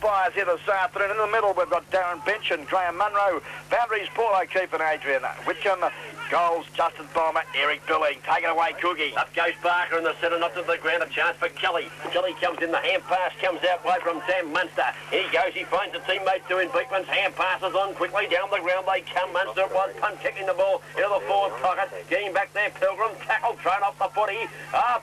umpires here this afternoon. In the middle, we've got Darren Bench and Graham Munro. Boundaries, Paul O'Keefe and Adrian Whitcomb. Goals, Justin Bomber, Eric Billing. Take it away, Cookie. Up goes Barker in the centre, knocked to the ground. A chance for Kelly. Kelly comes in, the hand pass comes out wide from Sam Munster. Here he goes, he finds a teammate doing Beekman's hand passes on quickly. Down the ground they come. Munster was punt kicking the ball into the forward pocket. Getting back there, Pilgrim. Tackle thrown off the footy.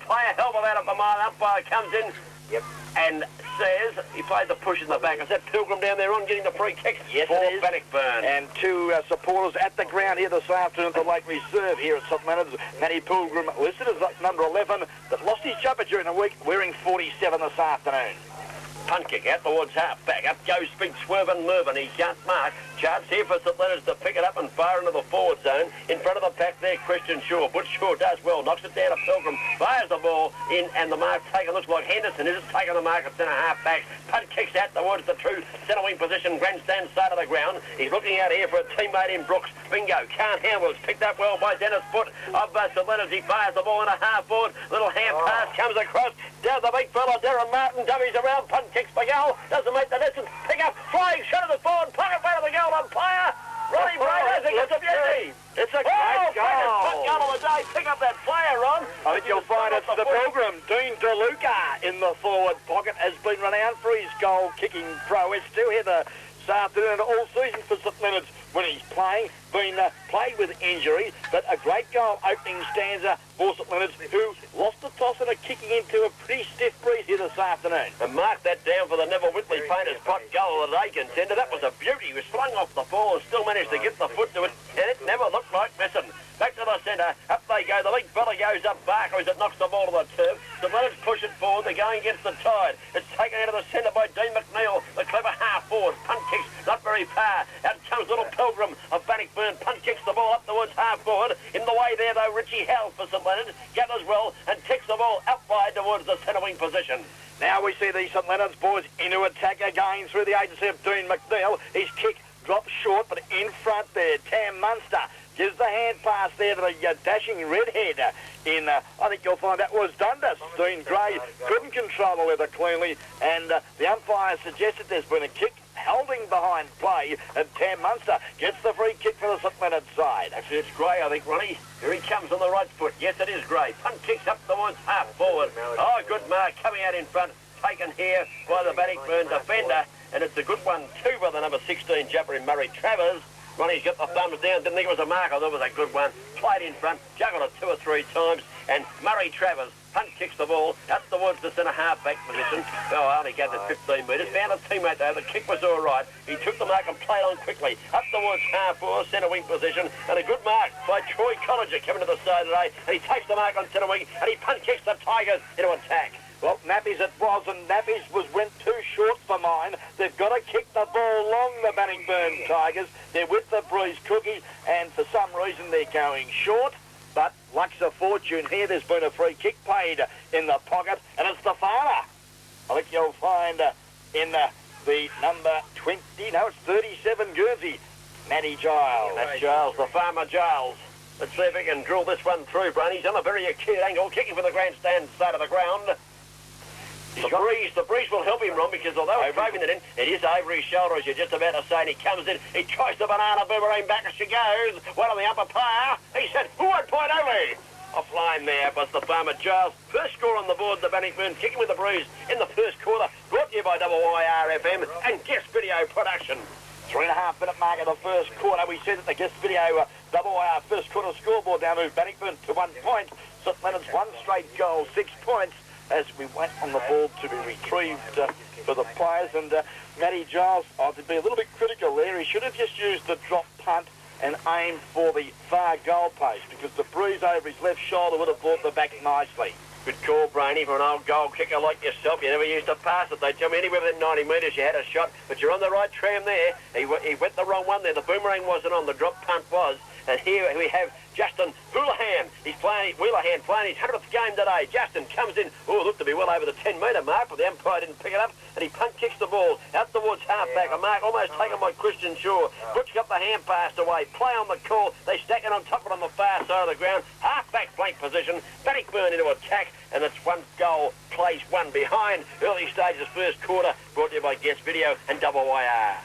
Player hell of that at the mile. Umpire comes in. Yep. And says he played the push in the back. Is that Pilgrim down there on getting the free kick? Yes, for it is. Bannockburn. And two supporters at the ground here this afternoon at the Lake Reserve here at St Leonard's. Matty Pilgrim listed as number 11, but lost his jumper during the week, wearing 47 this afternoon. Punt kick out towards half back. Up goes big Swervin Mervyn. He can't mark. Chance here for St Leonard's to pick it up and fire into the forward zone. In front of the pack there, Christian Shaw. Butch Shaw does well. Knocks it down to Pilgrim. Fires the ball in, and the mark taken. Looks like Henderson is taking the mark at centre half back. Punt kicks out towards the true centre wing position. Grandstand side of the ground. He's looking out here for a teammate in Brooks. Bingo. Can't handle. It's picked up well by Dennis Foote of St Leonard's. He fires the ball in a half forward. Little hand pass comes across. Down the big fella, Darren Martin. Dummies around. Punt kicks for goal. Doesn't make the distance. Pick up. Flying shot of the forward. Pocket way to the goal umpire. Ronnie Braiders against the beauty. It's a great goal. Punt goal of the day. Pick up that player, Ron. I think you'll find it's the Pilgrim. Dean DeLuca in the forward pocket has been run out for his goal-kicking prowess too here this afternoon. All season for St Leonard's when he's playing. Been played with injury, but a great goal opening stanza for St Leonard's, who lost the toss and are kicking into a pretty stiff breeze here this afternoon. And mark that down for the Neville Whitley Painters pot goal of the day contender. That was a beauty. He was flung off the ball and still managed to get the foot to it, and it never looked like missing. Back to the centre. Up they go. The big fella goes up. Barker as it knocks the ball to the turf. St Leonard's push it forward. They're going against the tide. It's taken out of the centre by Dean McNeil. The clever half forward. Punt kicks not very far. Out comes little Pilgrim of Bannockburn. Punt kicks the ball up towards half forward. In the way there though, Richie Howell for St Leonard gathers well and kicks the ball out wide towards the centre wing position. Now we see these St Leonard's boys into attack again through the agency of Dean McNeil. His kick drops short, but in front there, Tam Munster gives the hand pass there to the dashing redhead in, I think you'll find that was Dundas. Dean Gray couldn't control the weather cleanly, and the umpire suggested there's been a kick holding behind play, and Tam Munster gets the free kick for the St Leonard side. Actually, it's Gray, I think, Ronnie. Here he comes on the right foot. Yes, it is Gray. Punt kicks up towards half forward. Oh, good mark coming out in front. Taken here by the Bannockburn defender, and it's a good one too by the number 16 jumper in Murray Travers. Ronnie's got the thumbs down, didn't think it was a mark, I thought it was a good one. Played in front, juggled it 2 or 3 times, and Murray Travers punt kicks the ball out towards the centre half-back position. Oh, only got it 15 metres. Found a teammate there, the kick was all right. He took the mark and played on quickly. Up towards half-forward, centre wing position, and a good mark by Troy Collinger coming to the side today, and he takes the mark on centre wing, and he punt kicks the Tigers into attack. Well, Nappies it was, and Nappies went too short for mine. They've got to kick the ball long, the Bannockburn Tigers. They're with the Breeze Cookie, and for some reason they're going short. But luck's a fortune here. There's been a free kick paid in the pocket, and it's the farmer. I think you'll find in the number 20, no, it's 37 Guernsey, Matty Giles. That's Giles, the farmer Giles. Let's see if he can drill this one through, Brian. He's on a very acute angle, kicking for the grandstand side of the ground. The breeze will help him, Ron, because although it's driving it in, it is over his shoulder, as you're just about to say, and he comes in, he tries the banana boomerang back as she goes. One on the upper player. He said, 1 point only. Offline there was the farmer Giles. First score on the board, the Bannockburn kicking with the breeze in the first quarter. Brought to you by WIRFM and Guest Video Production. 3.5 minute mark of the first quarter. We said that the Guest Video WIR first quarter scoreboard down to Bannockburn to 1 point. St Leonard's 1 straight goal, 6 points. As we wait on the ball to be retrieved for the players. And Matty Giles, to be a little bit critical there, he should have just used the drop punt and aimed for the far goal post, because the breeze over his left shoulder would have brought the back nicely. Good call, Brainy, for an old goal kicker like yourself. You never used to pass it. They tell me anywhere within 90 metres you had a shot, but you're on the right tram there. He went the wrong one there. The boomerang wasn't on, the drop punt was. And here we have Justin Houlihan. He's playing, Wheelahan playing his 100th game today. Justin comes in, looked to be well over the 10-metre mark, but the umpire didn't pick it up, and he punt kicks the ball out towards half-back. A mark almost taken by Christian Shaw. Butch got the hand passed away. Play on the call. They stack it on top of it on the far side of the ground. Half-back flank position. Bannockburn into attack, and it's 1 goal plays one behind. Early stages first quarter, brought to you by Guest Video and Double YR.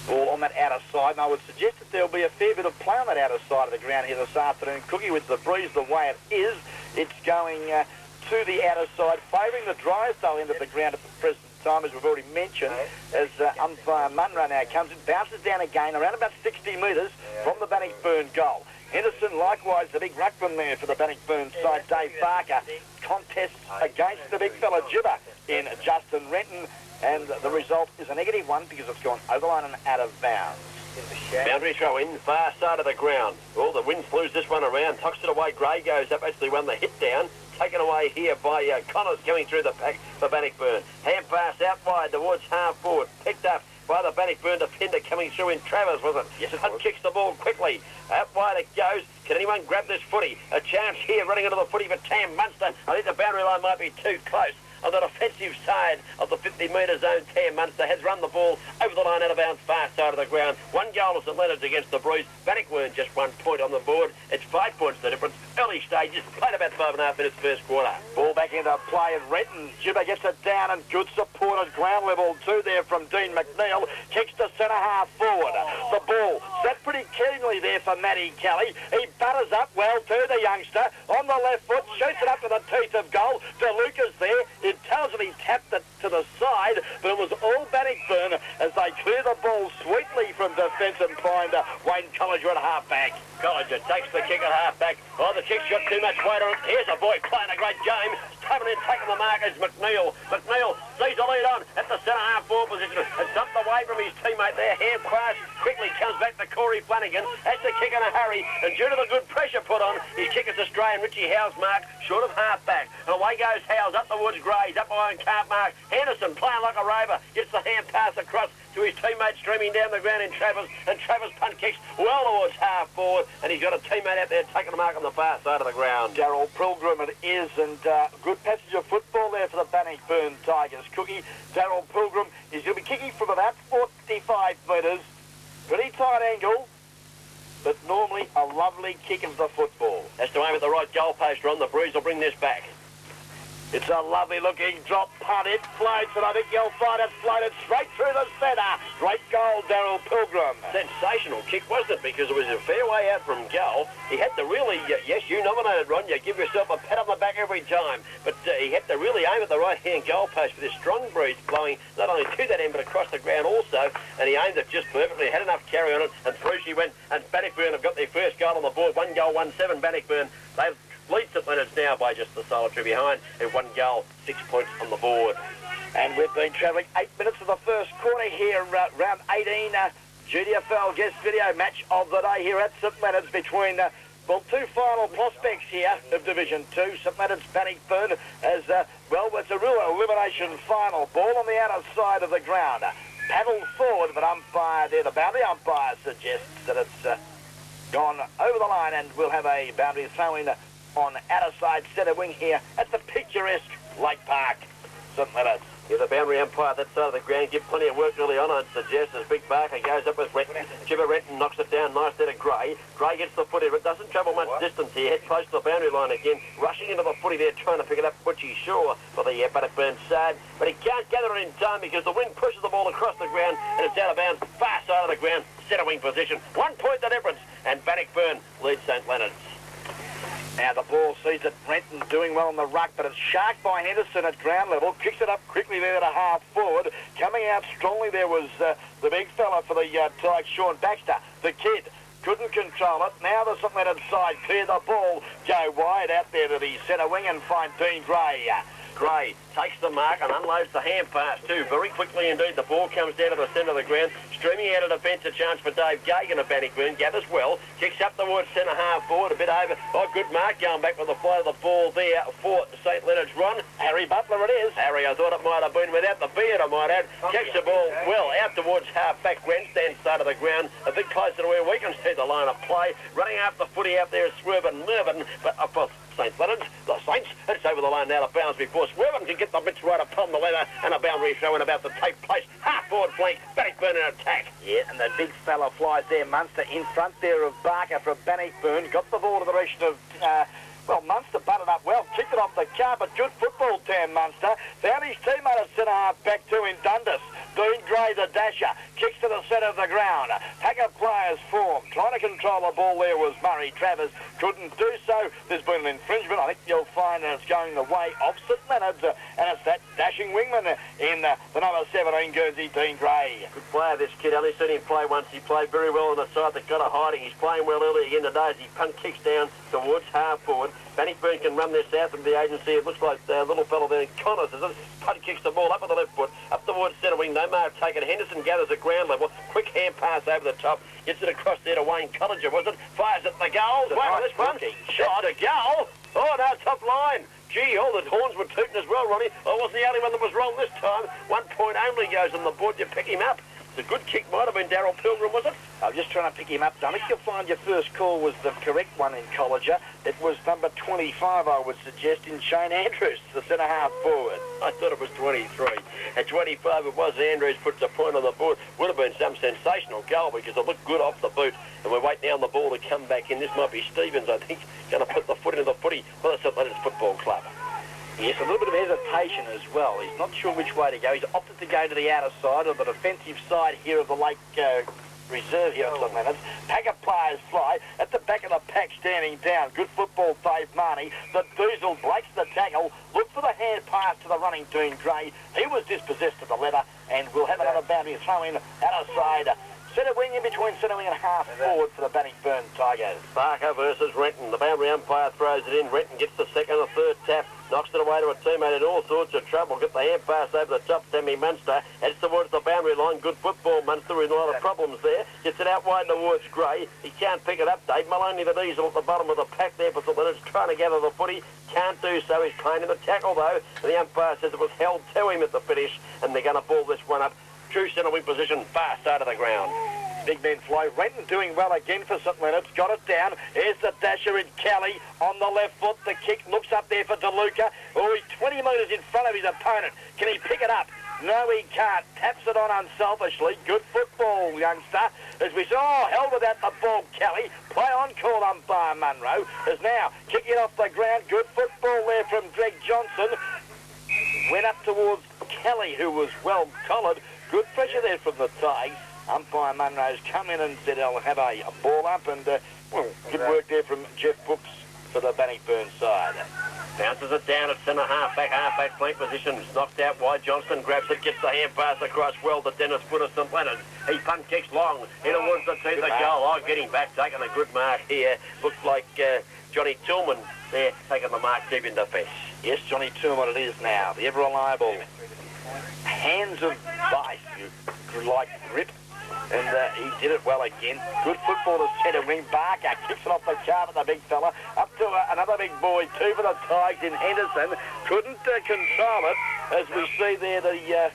Ball on that outer side, and I would suggest that there'll be a fair bit of play on that outer side of the ground here this afternoon. Cookie, with the breeze the way it is, it's going to the outer side, favouring the Drysdale end of the ground at the present time, as we've already mentioned, as umpire Munro now comes in, bounces down again around about 60 metres from the Bannockburn goal. Henderson, likewise, the big ruckman there for the Bannockburn side, Dave Barker, contests against the big fella Gibber in Justin Renton, and the result is a -1 because it's gone over the line and out of bounds. Boundary throw in, far side of the ground. Well, the Winds lose this one around, tucks it away, Gray goes up, actually won the hit down. Taken away here by Connors coming through the pack for Bannockburn. Hand pass out wide towards half forward. Picked up by the Bannockburn defender coming through in Travers, was it? Yes, it Hunt was. kicks the ball quickly. Out wide it goes. Can anyone grab this footy? A chance here running into the footy for Tam Munster. I think the boundary line might be too close. On the defensive side of the 50-metre zone, Tam Munster has run the ball over the line out of bounds, far side of the ground. 1 goal to St Leonard's against the Breeze. Bannockburn just 1 point on the board. It's 5 points the difference. Early stages, played about 5.5 minutes first quarter. Ball back into play and Renton. Gibber gets it down and good support at ground level too there from Dean McNeil. Kicks to centre half forward. The ball set pretty keenly there for Matty Kelly. He butters up well to the youngster on the left foot, shoots it up to the teeth of goal. DeLuca's there. Intelligently tapped it to the side, but it was all Bannockburn as they clear the ball sweetly from defence and find Wayne Colliger at half-back. Colliger takes the kick at half-back. Oh, the kick's got too much weight on it. Here's a boy playing a great game. Coming in, taking the mark is McNeil. McNeil sees the lead on at the centre-half forward position. Has dumped away from his teammate there. Hand pass quickly comes back to Corey Flanagan. Has to kick in a hurry, and due to the good pressure put on, his kick is Australian Richie Howe's mark, short of half-back. And away goes Howes, up towards Grays, up behind can't mark. Henderson playing like a rover, gets the hand pass across to his teammate streaming down the ground in Travers, and Travers punt kicks well towards half forward, and he's got a teammate out there taking the mark on the far side of the ground. Darryl Pilgrim it is, and good passage of football there for the Bannockburn Tigers. Cookie, Darryl Pilgrim is going to be kicking from about 45 metres. Pretty tight angle, but normally a lovely kick of the football. Has to aim at the right goalpost, Ron. The Breeze will bring this back. It's a lovely-looking drop punt. It floats, and I think you'll find it floated straight through the centre. Great goal, Darryl Pilgrim. Sensational kick, wasn't it? Because it was a fair way out from goal. He had to really, yes, you nominated, Ron. You give yourself a pat on the back every time. But he had to really aim at the right-hand goalpost with this strong breeze blowing not only to that end, but across the ground also. And he aimed it just perfectly. Had enough carry on it, and through she went. And Bannockburn have got their first goal on the board. 1 goal, 1-7. Bannockburn. They've lead St Leonard's now by just the solitary behind, and 1 goal, 6 points on the board. And we've been travelling 8 minutes of the first quarter here, round 18, GDFL Guest Video match of the day here at St Leonard's between, well, 2 final prospects here of Division 2. St Leonard's Bannockburn as, well, it's a real elimination final. Ball on the outer side of the ground. Paddled forward, but umpire there, the boundary umpire suggests that it's gone over the line, and we'll have a boundary throw in on outer side centre wing here at the picturesque Lake Park, St Leonard's. Yeah, the boundary umpire that side of the ground give plenty of work early on, I'd suggest, as Big Barker goes up with Renton. Gibber Renton knocks it down nice there to Gray. Gray gets the footy, but doesn't travel much distance here. Head close to the boundary line again, rushing into the footy there, trying to pick it up, Butchie Shaw for the Bannockburn side. But he can't gather it in time because the wind pushes the ball across the ground, and it's out of bounds, far side of the ground, centre wing position. 1 point the difference, and Bannockburn leads St Leonard's. Now the ball sees it, Renton doing well on the ruck, but it's sharked by Henderson at ground level. Kicks it up quickly there to half forward. Coming out strongly there was the big fella for the Tigers, Sean Baxter. The kid couldn't control it. Now the St Leonard side clear the ball, go wide out there to the centre wing and find Dean Gray. Gray takes the mark and unloads the hand pass too. Very quickly indeed, the ball comes down to the centre of the ground. Streaming out of defence, a chance for Dave Gagan of Bannockburn. Gathers well, kicks up towards centre half forward, a bit over. Oh, good mark going back with the fly of the ball there for St Leonard's run. Harry Butler it is. Harry, I thought it might have been without the beard, I might add. Kicks the ball well out towards half-back grandstand side of the ground. A bit closer to where we can see the line of play. Running up the footy out there is Swerven Mervyn, but up for St Leonard's, the Saints, it's over the line now to bounds before Swerven can get the bits right upon the leather, and a boundary throw in about to take place. Half forward flank, Bannockburn in attack. Yeah, and the big fella flies there, Munster in front there of Barker from Bannockburn. Got the ball to the direction of Well, Munster butted up well, kicked it off the carpet. Good football, Tam Munster. Found his teammate at centre-half back two in Dundas. Dean Gray, the dasher, kicks to the centre of the ground. Pack of players formed. Trying to control the ball there was Murray Travers. Couldn't do so. There's been an infringement. I think you'll find that it's going the way of St Leonard's. And it's that dashing wingman in the number 17, Guernsey, Dean Gray. Good player, this kid. Only seen him play once. He played very well on the side that got a hiding. He's playing well early again today as he punt kicks down towards half forward. Bannockburn can run this out from the agency. It looks like the little fellow there, Connors, as punt kicks the ball up with the left foot, up towards centre wing. No mark taken. Henderson gathers at ground level. Quick hand pass over the top. Gets it across there to Wayne Collinger, was it? Fires at the goal. Wait on this one. Shot a goal. Oh, no, top line. Gee, all the horns were tooting as well, Ronnie. I wasn't the only one that was wrong this time. 1 point only goes on the board. You pick him up. It's a good kick. Might have been Darryl Pilgrim, was it? I'm just trying to pick him up. I think you'll find your first call was the correct one in Collinger. It was number 25, I would suggest, in Shane Andrews, the centre-half forward. I thought it was 23. At 25, it was Andrews puts a point on the board. Would have been some sensational goal because it looked good off the boot. And we're waiting now on the ball to come back in. This might be Stevens, I think, going to put the foot into the footy for the St Leonard's Football Club. Yes, a little bit of hesitation as well. He's not sure which way to go. He's opted to go to the outer side, or the defensive side here of the Lake Reserve here at St Leonard's. Pack of players fly. At the back of the pack standing down. Good football, Dave Marnie. The Diesel breaks the tackle. Look for the hand pass to the running Dean Gray. He was dispossessed of the leather, and we'll have another boundary throw in outer side. Centre wing in between centre wing and half forward for the Bannockburn Tigers. Barker versus Renton. The boundary umpire throws it in. Renton gets the second or third tap. Knocks it away to a teammate in all sorts of trouble. Get the hand pass over the top, Sammy Munster. Heads towards the boundary line. Good football, Munster, with a lot of problems there. Gets it out wide towards Gray. He can't pick it up, Dave. Maloney, the Diesel, at the bottom of the pack there for St Leonard's, trying to gather the footy. Can't do so. He's claiming the tackle, though. And the umpire says it was held to him at the finish, and they're going to ball this one up. True centre wing position, far side of the ground. Big men fly. Renton doing well again for St Leonard's. Got it down. Here's the dasher in Kelly on the left foot. The kick looks up there for DeLuca. Oh, he's 20 metres in front of his opponent. Can he pick it up? No, he can't. Taps it on unselfishly. Good football, youngster. As we saw, held without the ball, Kelly. Play on call umpire Munro. Is now kicking off the ground. Good football there from Greg Johnson. Went up towards Kelly, who was well collared. Good pressure there from the Tigers. Umpire Munro's come in and said he'll have a ball up, and well, good work there from Jeff Brooks for the Bannockburn side. Bounces it down at centre half-back flank position. Knocked out wide. Johnston grabs it, gets the hand pass across well to Dennis Wood of St Leonard's. He punt kicks long. In towards the teeth, the goal. Oh, getting back, taking a good mark here. Looks like Johnny Tillman there taking the mark deep in defence. Yes, Johnny Tillman it is now. The ever-reliable hands of vice, you like grip. And he did it well again. Good football to centre wing. Barker kicks it off the carpet, the big fella. Up to another big boy, too, for the Tigers in Henderson. Couldn't control it. As we see there, the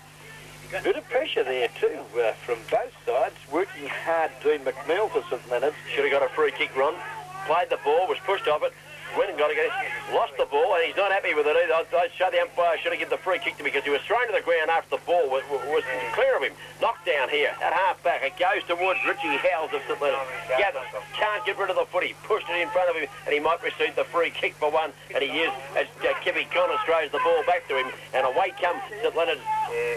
bit of pressure there, too, from both sides. Working hard, Dean McNeil for St Leonard's. Should have got a free kick, Ron. Played the ball, was pushed off it. Went and got it, lost the ball, and he's not happy with it either. I showed the umpire should have given the free kick to him because he was thrown to the ground after the ball was clear of him. Knocked down here, at half-back. It goes towards Richie Howells of St Leonard's. Gathers, can't get rid of the footy. Pushed it in front of him, and he might receive the free kick for one. And he is, as Kevin Connors throws the ball back to him. And away comes St Leonard's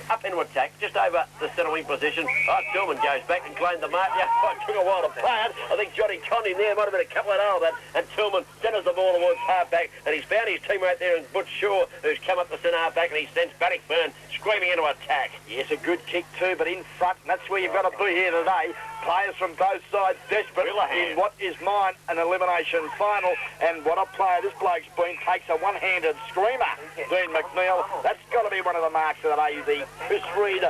up into attack, just over the centre wing position. Oh, Tillman goes back and claimed the mark. Yeah, it took a while to play it. I think Johnny Condy there might have been a couple of that. And Tillman centres the ball towards half-back, and he's found his teammate there in Butch Shaw, who's come up the centre half-back, and he sends Bannockburn screaming into attack. Yes, a good kick too, but in front, and that's where you've got to be here today. Players from both sides desperate in what is mine an elimination final, and what a player this bloke's been. Takes a one-handed screamer, Dean McNeil. That's got to be one of the marks of the day, the Chris Reed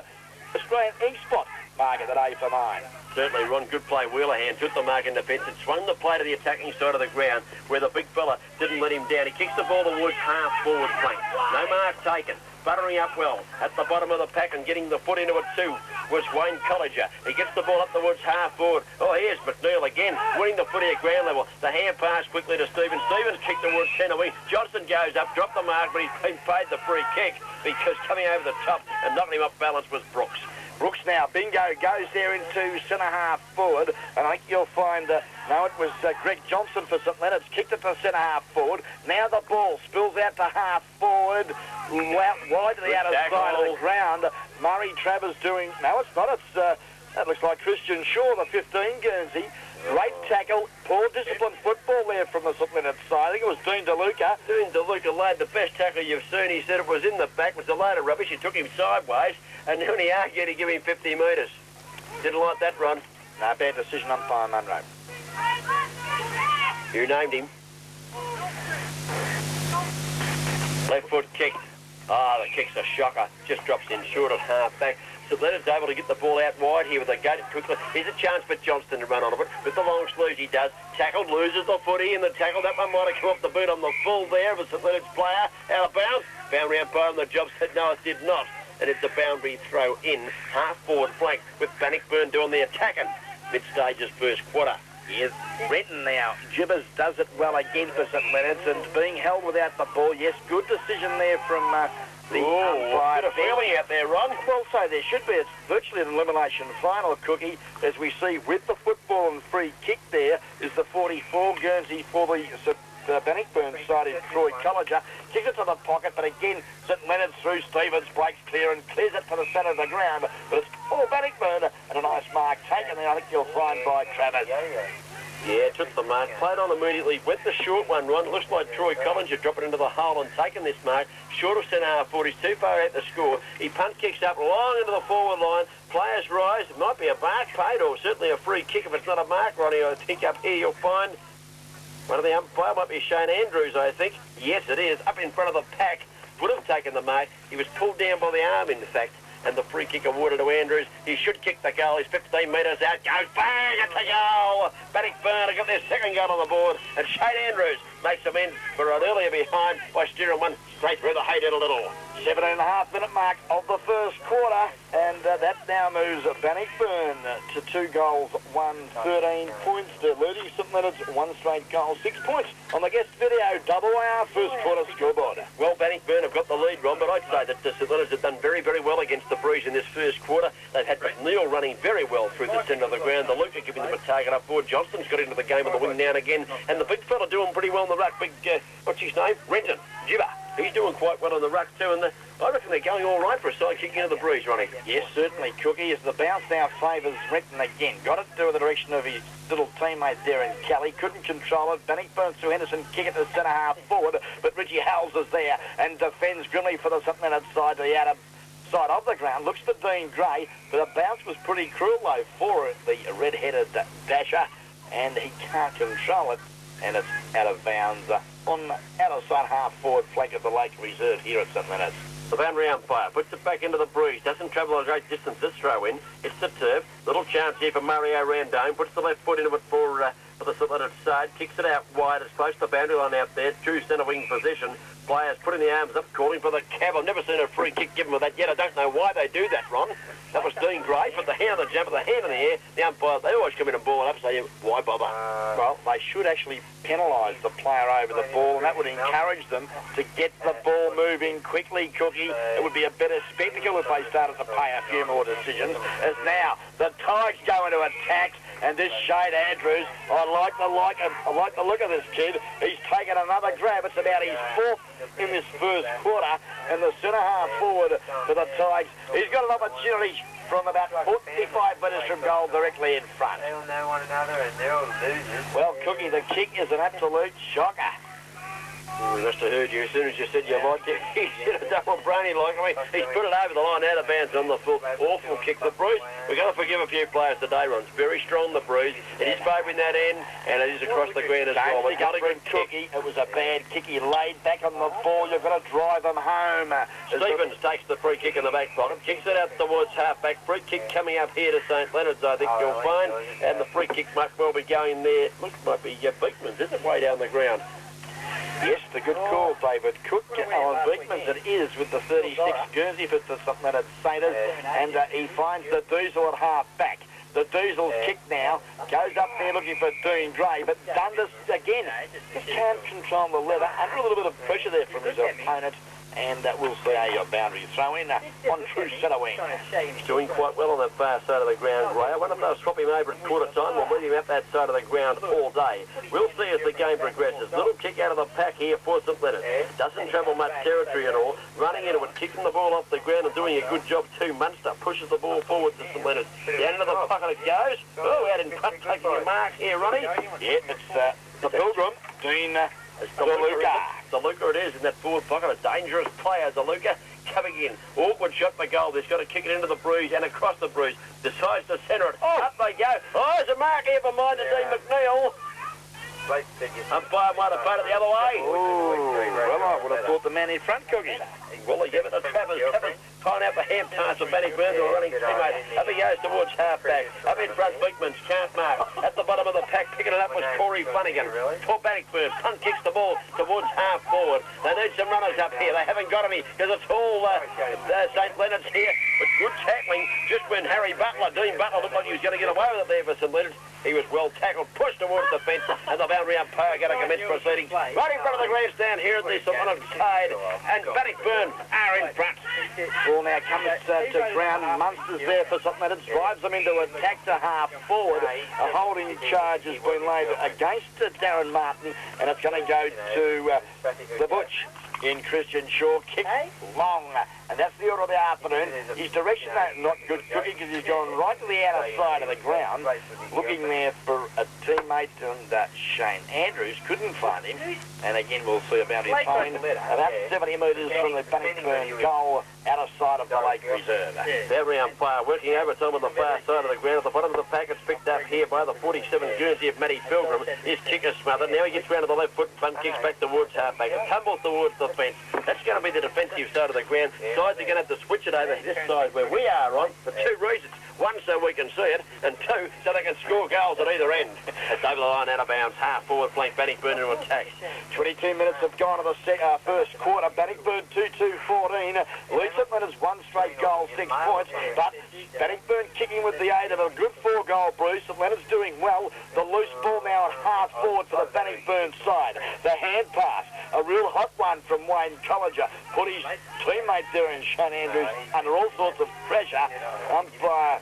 Australian ink spot mark of the day for mine. Certainly, Ron, good play. Wheelerhand took the mark in defence and swung the play to the attacking side of the ground where the big fella didn't let him down. He kicks the ball towards half-forward flank. No mark taken. Buttering up well at the bottom of the pack and getting the foot into it too was Wayne Collinger. He gets the ball up towards half-forward. Oh, here's McNeil again, winning the footy at ground level. The hand pass quickly to Stevens. Stevens kicked towards centre wing. Johnson goes up, dropped the mark, but he's been paid the free kick because coming over the top and knocking him off balance was Brooks. Brooks now, bingo, goes there into centre-half forward, and I think you'll find, no, it was Greg Johnson for St Leonard's, kicked it to centre-half forward. Now the ball spills out to half forward, wide to the outer side of the ground. Murray Travers doing, no, it's not, it's, that looks like Christian Shaw, the 15 Guernsey. Great tackle, poor disciplined football there from the St Leonard's side. I think it was Dean DeLuca. Dean DeLuca laid the best tackle you've seen. He said it was in the back, was a load of rubbish. He took him sideways, and when he argued, he gave him 50 metres. Didn't like that run. No, bad decision umpire Munro. You named him. Left foot kicked. Ah, the kick's a shocker. Just drops in short of half back. St Leonard's able to get the ball out wide here with a gate quickly. Here's a chance for Johnston to run on it. With the long sleeves he does. Tackled, loses the footy in the tackle. That one might have come off the boot on the full there of a St Leonard's player. Out of bounds. Boundary umpire on the job said no, it did not. And it's a boundary throw in. Half forward flank with Bannockburn doing the attacking. Mid-stages first quarter. Yes, Renton now. Gibbers does it well again for St Leonard's and being held without the ball. Yes, good decision there from the umpire. Bit of feeling out there, Ron. Well, so there should be. It's virtually an elimination final, Cookie, as we see with the football and free kick there is the 44 Guernsey for the Bannockburn side in Troy Colliger. Kicks it to the pocket, but again, St Leonard's through Stevens, breaks clear and clears it to the centre of the ground. But it's all Bannockburn and a nice mark taken there, I think you'll find, by Travers. Yeah, took the mark, played on immediately, went the short one, Ron. It looks like Troy Collins, you drop it into the hole and taking this mark. Short of centre half 40, too far out the score. He punt kicks up long into the forward line. Players rise, it might be a mark paid or certainly a free kick if it's not a mark, Ronnie. I think up here you'll find one of the umpire, might be Shane Andrews, I think. Yes, it is, up in front of the pack. Would have taken the mark. He was pulled down by the arm, in fact. And the free kick awarded to Andrews. He should kick the goal. He's 15 metres out. Goes bang! It's a goal! Bannockburn have got their second goal on the board. And Shane Andrews makes amends for an earlier behind by steering one straight through the hay a little. 7.5-minute mark of the first quarter, and that now moves Bannockburn to 2 goals, 1, 13 points. Deluding St Leonard's 1 straight goal, 6 points on the guest video. Double our first quarter scoreboard. Well, Bannockburn have got the lead, Ron, but I'd say that the St Leonard's have done very, very well against the Breeze in this first quarter. They've had McNeil running very well through the centre of the ground. The Luca giving them a target up forward. Johnston's got into the game on the wing now and again, and the big fella doing pretty well in the ruck. Big, what's his name? Renton. Gibber. He's doing quite well in the ruck too, and I reckon they're going all right for a side kick into the Breeze, Ronnie. Yes, certainly, Cookie, as the bounce now favours Renton again. Got it to the direction of his little teammate there in Kelly. Couldn't control it. Bannockburn to Henderson, kick it to centre half forward, but Richie Howells is there and defends grimly for the St Leonard side to the outer side of the ground. Looks for Dean Gray, but the bounce was pretty cruel though for the red-headed dasher, and he can't control it, and it's out of bounds on outside half forward flank of the Lake Reserve here at St Leonard's. The boundary umpire puts it back into the Breeze. Doesn't travel a great distance this throw in. It's the turf. Little chance here for Mario Randone. Puts the left foot into it for the St Leonard's side. Kicks it out wide. It's close to the boundary line out there. True centre wing position. Players putting the arms up, calling for the cab. I've never seen a free kick given with that yet. I don't know why they do that, Ron. That was Dean Gray. Put the hand on the jump, the hand in the air. The umpire, they always come in and ball it up, so why bother? Well, they should actually penalise the player over the ball, and that would encourage them to get the ball moving quickly, Cookie. It would be a better spectacle if they started to pay a few more decisions. As now, the Tigers go into attack, and this Shane Andrews, I like the look of this kid. He's taken another grab. It's about his 4th in this first quarter, and the centre half forward for the Tigers. He's got an opportunity from about 45 metres from goal directly in front. They all know one another and they're all losers. Well, Cookie, the kick is an absolute shocker. We must have heard you as soon as you said you liked it. He should have done what Brownie liked. I mean, he's put it over the line, out of bounds on the full. Awful kick. The Breeze, we're going to forgive a few players today, Ron. It's very strong, the Breeze. It is favouring that end, and it is across the ground as well. It's not a good kick. It was a bad kick. He laid back on the ball. You've got to drive them home. Stevens takes the free kick in the back pocket, kicks it out towards half-back. Free kick coming up here to St Leonard's, I think you'll find. And the free kick might well be going there. Looks might be Beekman's, isn't it, way down the ground? Yes, the good call, David Cook. Alan Beekman's it is with the 36 Guernsey for the St Leonard Satyrs, and he finds the Diesel at half-back. The Diesel's kick now, goes up there looking for Dean Gray, but Dundas, again, just can't control the leather. Under a little bit of pressure there from his opponent. And we'll see a boundary throw in on true centre wing. He's doing quite well on that far side of the ground, Ray. I wonder if they'll swap him over at quarter time. We'll leave him at that side of the ground all day. We'll see as the game progresses. Little kick out of the pack here for St Leonard. Doesn't travel much territory at all. Running into it, kicking the ball off the ground and doing a good job too. Munster pushes the ball forward to St Leonard. Down into the pocket it goes. Oh, out in front, taking a mark here, Ronnie. Yeah, it's the Pilgrim, Dean DeLuca it is in that forward pocket. A dangerous player, DeLuca. Coming in. Awkward shot for goal. He's got to kick it into the breeze and across the breeze. Decides to centre it. Oh. Up they go. Oh, there's a mark here for mine to Dean McNeil. Umpire might have played it the other way. Oh, well, I would have thought the man in front, Cookie. Well, he gave it to Travers. Travers tying out the hand pass for Bannockburn, who are running teammate. Up he goes towards half-back. Up in front, Beekmans can't mark. At the bottom of the pack, picking it up was Corey Flanagan. For Bannockburn, punt kicks the ball towards half-forward. They need some runners up here. They haven't got any because it's all St Leonard's here. But good tackling just when Dean Butler looked like he was going to get away with it there for St Leonard's. He was well tackled, pushed towards the fence, and the boundary umpire going to commence proceedings right in front of the grandstand here at the St Leonard side, and Bannockburn are in front. Ball now comes to ground. Munster's there for St Leonard, drives them into attack to half forward. A holding charge has been laid against Darren Martin, and it's going to go to the Butch in Christian Shaw. Kick long, and that's the order of the afternoon. His direction not good, Cookie, because he's gone right to the outer side of the ground, looking there for a teammate, and Shane Andrews couldn't find him. And again, we'll see a boundary thrown about 70 metres from the Bannockburn goal, outer side of the Lake Reserve. Boundary umpire working overtime on the far side of the ground. At the bottom of the pack, it's picked up here by the 47 Guernsey of Matty Pilgrim. His kick is smothered. Now he gets round to the left foot, front kicks back towards halfback. It tumbles towards the fence. That's going to be the defensive side of the ground. Sides are going to have to switch it over this side where we are on for two reasons. One, so we can see it, and two, so they can score goals at either end. It's over the line, out of bounds, half forward flank, Bannockburn into attack. 22 minutes have gone to the first quarter. Bannockburn 2-2-14. Leeds St Leonard's one straight goal, 6 points. But Bannockburn kicking with the aid of a good 4-goal breeze. St Leonard's doing well. The loose ball now at half forward for the Bannockburn side. The hand pass, a real hot one from Wayne Colliger. Put his teammate there in Shane Andrews under all sorts of pressure. Umpire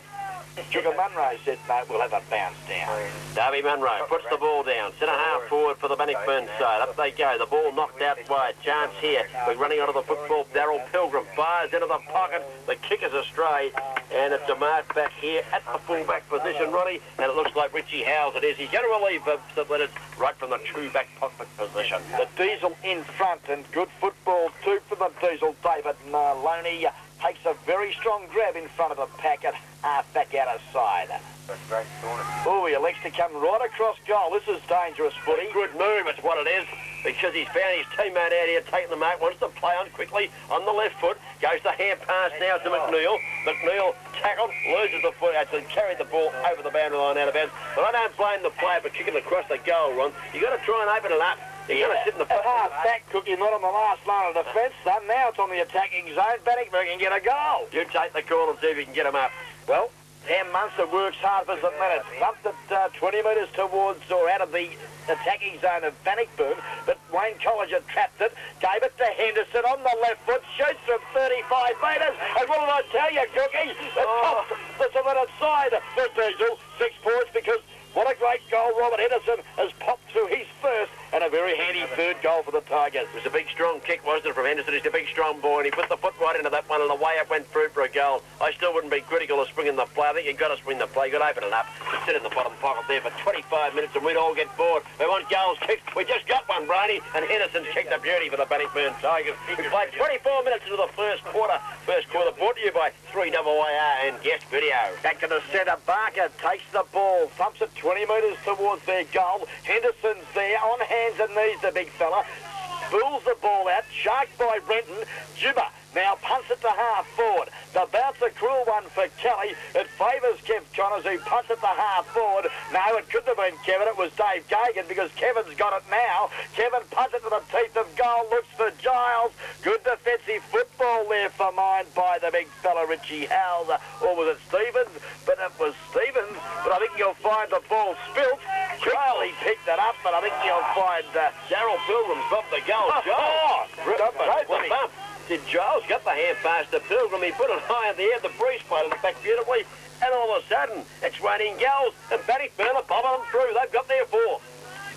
Sugar Munro said, no, we'll have a bounce down. Darby Munro puts the ball down. Centre half forward for the Bannockburn side. Up they go. The ball knocked out wide. Chance here. We're running onto the football. Darryl Pilgrim fires into the pocket. The kick is astray. And it's a mark back here at the full-back position, Ronnie. And it looks like Richie Howes it is. He's going to relieve St Leonard right from the true back pocket position. The Diesel in front, and good football too for the Diesel. David Maloney takes a very strong grab in front of the pack at half-back outer side. Oh, he elects to come right across goal. This is dangerous footy. Good move, it's what it is, because he's found his teammate out here taking the mark, wants to play on quickly on the left foot, goes the hand pass now to McNeil. McNeil tackled, loses the foot, actually carried the ball over the boundary line out of bounds. But I don't blame the player for kicking across the goal, Ron. You've got to try and open it up. You're going to sit in the half-back, Cookie, not on the last line of defence, son. Now it's on the attacking zone. Bannockburn can get a goal. You take the call and see if you can get him up. Well, Tam Munster works hard for St Leonard. Bumped it 20 metres towards or out of the attacking zone of Bannockburn, but Wayne Colliger trapped it, gave it to Henderson on the left foot, shoots from 35 metres, and what did I tell you, Cookie? The St Leonard side, the Diesel, 6 points, because what a great goal Robert Henderson has popped through his first, and a very handy third goal for the Tigers. It was a big, strong kick, wasn't it, from Henderson? He's a big, strong boy, and he put the foot right into that one, and away it went through for a goal. I still wouldn't be critical of swinging the play. I think you've got to swing the play. You've got to open it up. Just sit in the bottom pocket there for 25 minutes, and we'd all get bored. We want goals kicked. We just got one, Brady, and Henderson's kicked a beauty for the Bannockburn Tigers. We played 24 minutes into the first quarter. First quarter brought to you by 3AR and Guest Video. Back to the centre. Barker takes the ball, thumps it 20 metres towards their goal. Henderson's there on hands and knees, the big fella. Spools the ball out, sharked by Brenton. Jibber now punts it to half forward. The bounce, a cruel one for Kelly. It favours Kev Connors, who punts it to half forward. No, it couldn't have been Kevin. It was Dave Gagan, because Kevin's got it now. Kevin punts it to the teeth of goal. Looks for Giles. Good defensive football there for mine by the big fella Richie Howes. Or was it Stevens? But it was Stevens. But I think you'll find the ball spilt. Quickly picked it up, but I think you'll find Darryl Pilgrim's bumped the goal. Bump. did Giles. Got the hand pass to Pilgrim. He put it high in the air. The breeze played it back beautifully. And all of a sudden, it's raining goals. And Bannockburn are popping them through. They've got their 4.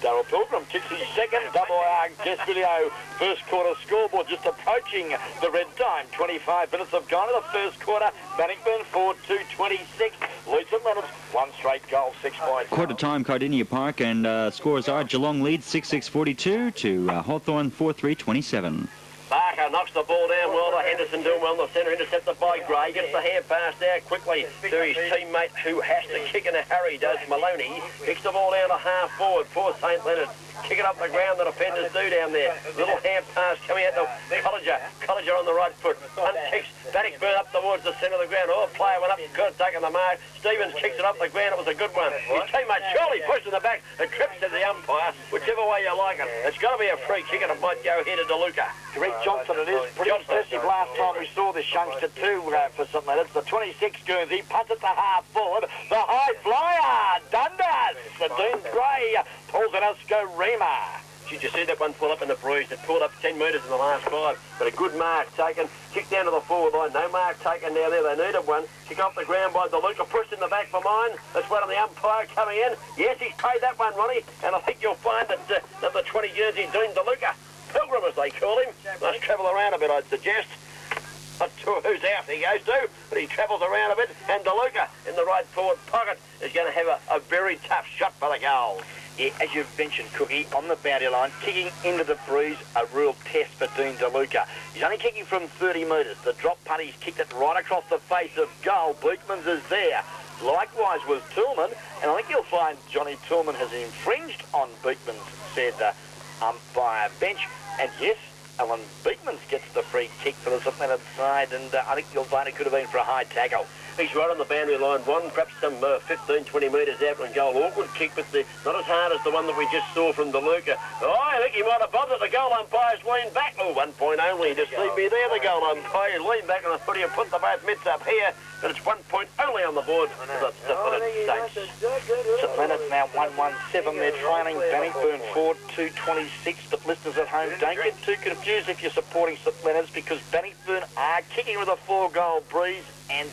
Darryl Pilgrim kicks his second. Double R18 St Leo first quarter scoreboard just approaching the red time. 25 minutes have gone to the first quarter. Bannockburn 4-2-26. Leeds St Leonard's 1 straight goal, 6 points. Quarter time, Cardinia Park, and scores are Geelong leads 6-6-42 to Hawthorn 4-3-27. Barker knocks the ball down well to Henderson, doing well in the centre, intercepted by Gray, gets the hand pass out quickly to his teammate who has to kick in a hurry, does Maloney, kicks the ball down to half forward for St Leonard's. Kick it up the ground, the defenders do down there. Little hand pass coming out to Colliger on the right foot. Hunt kicks Bannockburn up towards the centre of the ground. Oh, player went up, could have taken the mark. Stevens kicks it up the ground, it was a good one. His teammate Charlie pushed in the back, and trips to the umpire, whichever way you like it. It's got to be a free kick and it might go here to DeLuca. Greg Johnson, it is pretty impressive. Last time we saw this youngster too for St Leonard's. The 26 Guernsey punts it to half forward. The high flyer, Dundas. The Dean Gray pulls it Osco Rima. Did you see that one pull up in the breeze? It pulled up 10 metres in the last 5, but a good mark taken. Kicked down to the forward line. No mark taken now there. They needed one. Kick off the ground by DeLuca. Pushed in the back for mine. That's one of the umpire coming in. Yes, he's paid that one, Ronnie. And I think you'll find that number 20 Guernsey, Dean DeLuca, Pilgrim as they call him, must travel around a bit, I'd suggest. Not sure whose house he goes to, but he travels around a bit. And DeLuca in the right forward pocket is going to have a very tough shot for the goals. Yeah, as you've mentioned, Cookie, on the boundary line, kicking into the breeze, a real test for Dean DeLuca. He's only kicking from 30 metres. The drop punt, he's kicked it right across the face of goal. Bleekman's is there. Likewise was Tillman, and I think you'll find Johnny Tillman has infringed on Beekman's, said umpire bench. And yes, Alan Beekman gets the free kick for the St Leonard side, and I think you'll find it could have been for a high tackle. He's right on the boundary line, perhaps some 15, 20 metres out from goal. Awkward kick, but not as hard as the one that we just saw from DeLuca. Oh, I think he might have bothered. The goal umpire's leaned back. Oh, 1 point only. Just leave me there, the goal umpire. Lean back on the footy and put the both mitts up here. But it's 1 point only on the board for the St Leonard Saints. St Leonard's now 1-1-7. They're trailing Bannockburn 4-2-26. But listeners at home, don't get too confused if you're supporting St Leonard's, because Bannockburn are kicking with a 4-goal breeze, and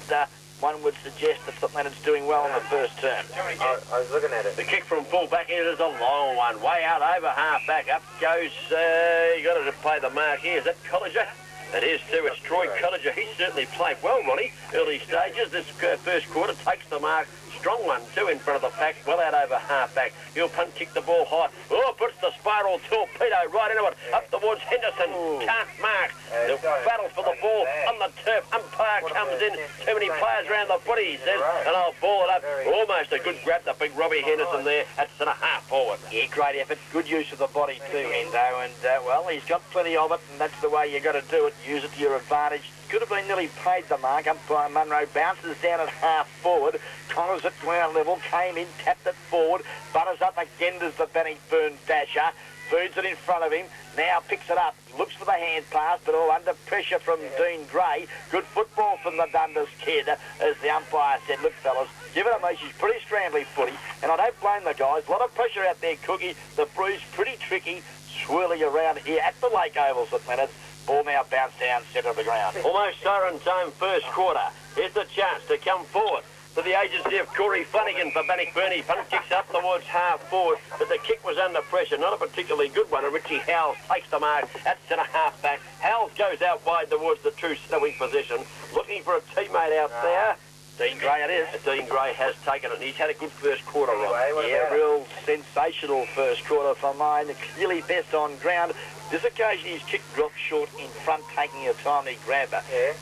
one would suggest that St Leonard's doing well in the first term. I was looking at it. The kick from full back in is a long one. Way out over half back. Up goes, you got to play the mark here. Is that Colliger? It is too. It's Troy Colliger. He certainly played well, Ronnie. Early stages. This first quarter takes the mark. Strong one too in front of the pack, well out over half back. He'll punt kick the ball high. Oh, puts the spiral torpedo right into it. Up towards Henderson. Can't mark. The battle for the ball on the turf. Umpire comes in. Too many players around the footy, he says. And I'll ball it up. Almost a good grab to big Robbie Henderson there. That's in a half forward. Yeah, great effort. Good use of the body too, Endo. And, well, he's got plenty of it, and that's the way you got to do it. Use it to your advantage. Could have been nearly paid the mark. Umpire Munro bounces down at half forward. Connors at ground level, came in, tapped it forward. Butters up again as the Bannockburn dasher. Feeds it in front of him. Now picks it up. Looks for the hand pass, but all under pressure from Dean Gray. Good football from the Dundas kid. As the umpire said, look, fellas, give it a me. She's pretty scrambly footy. And I don't blame the guys. A lot of pressure out there, Cookie. The breeze pretty tricky. Swirly around here at the Lake Ovals at Leonard's. Ball now bounced down centre of the ground. Almost siren time first quarter. Here's the chance to come forward to the agency of Corey Flanagan for Bannockburn. He punt kicks up towards half forward, but the kick was under pressure. Not a particularly good one. And Richie Howells takes the mark at centre half back. Howells goes out wide towards the true centre wing position, looking for a teammate out there. Dean Gray it is. Dean Gray has taken it. He's had a good first quarter, Rob. Yeah, real sensational first quarter for mine. Clearly best on ground. This occasion his kick dropped short in front, taking a timely grabber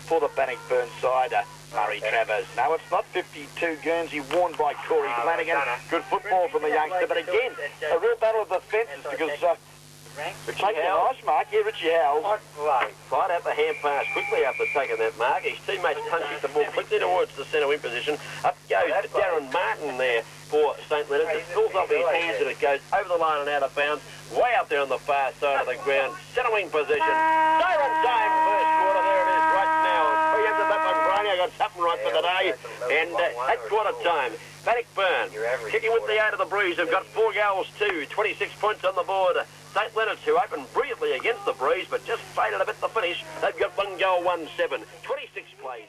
for the Bannockburn side. Murray Travers. No, it's not 52 Guernsey, warned by Corey Flanagan. Good football from the youngster, but again, a real battle of the fences because Richie taking a nice mark. Yeah, Richie Howells. Fight out the hand pass quickly after taking that mark. His teammates punching the ball quickly towards the centre wing position. Up goes Darren Martin there for St Leonard. It spills off his hands and it goes over the line and out of bounds. Way up there on the far side of the ground. Centre wing position. Siren time first quarter. There it is right now. We have that one, Briny. I got something right for today. And at quarter time, Bannockburn kicking with the 8 of the breeze. They've got 4 goals too. 26 points on the board. St Leonard's, who opened brilliantly against the breeze, but just faded a bit to finish. They've got 1 goal, 1-7. 26 plays.